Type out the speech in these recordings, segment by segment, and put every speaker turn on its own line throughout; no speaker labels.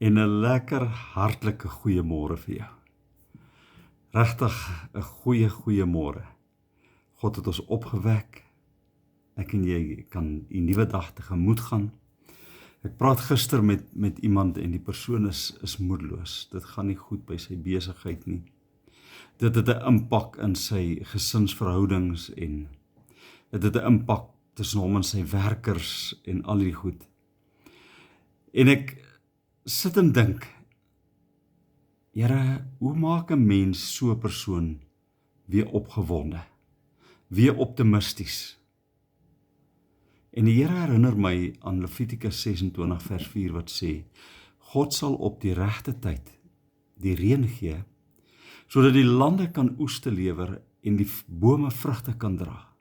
en 'n lekker hartlike goeiemôre vir jou. Regtig 'n goeie môre. God het ons opgewek. Ek en jy kan die nuwe dag tegemoet gaan. Ek praat gister met iemand en die persoon is moedeloos. Dit gaan nie goed by sy besigheid nie. Dit het 'n impak in sy gesinsverhoudings en dit het 'n impak tussen hom en sy werkers en al die goed. En ek sit en dink, Here, hoe maak 'n mens so 'n persoon weer opgewonde, weer optimisties? En die Here herinner my aan Levitikus 26 vers 4 wat sê, God sal op die regte tyd die reën gee, sodat die lande kan oes te lewer en die bome vrugte kan dra.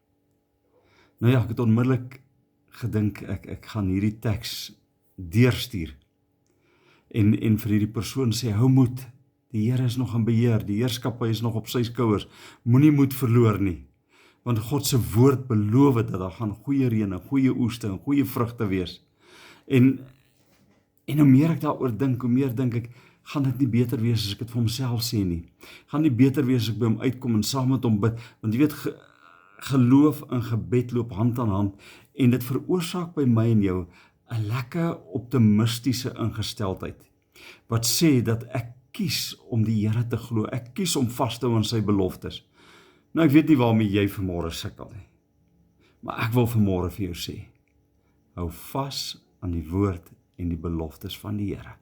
Nou ja, ek het onmiddellik gedink, ek gaan hierdie teks deurstuur en vir hierdie persoon sê, hou moed, die Here is nog in beheer, die heerskappy is nog op sy skouers, moenie moed verloor nie, want God se woord beloof dat daar gaan goeie reën, goeie oeste en goeie vrugte wees. En hoe meer ek daaroor dink, hoe meer dink ek, gaan dit nie beter wees as ek dit vir homself sê nie. Gaan nie beter wees as ek by hom uitkom en saam met hom bid, want jy weet, geloof en gebed loop hand aan hand, en dit veroorsaak by my en jou 'n lekker optimistiese ingesteldheid, wat sê dat ek kies om die Here te glo, ek kies om vas te hou aan sy beloftes. Nou ek weet nie waarmee jy vanmôre sukkel nie, maar ek wil vanmôre vir jou sê, hou vas aan die woord en die beloftes van die Here.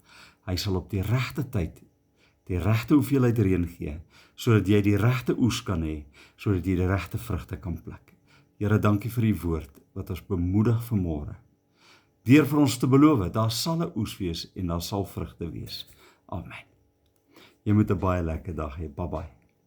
Hy sal op die regte tyd, die regte hoeveelheid reën gee, sodat jy die regte oes kan hê, sodat jy die regte vrugte kan pluk. Here, dankie vir die woord, wat ons bemoedig vanmôre. Deur vir ons te beloof, daar sal 'n oes wees en daar sal vrugte wees. Amen. Jy moet 'n baie lekker dag hê. Bye bye.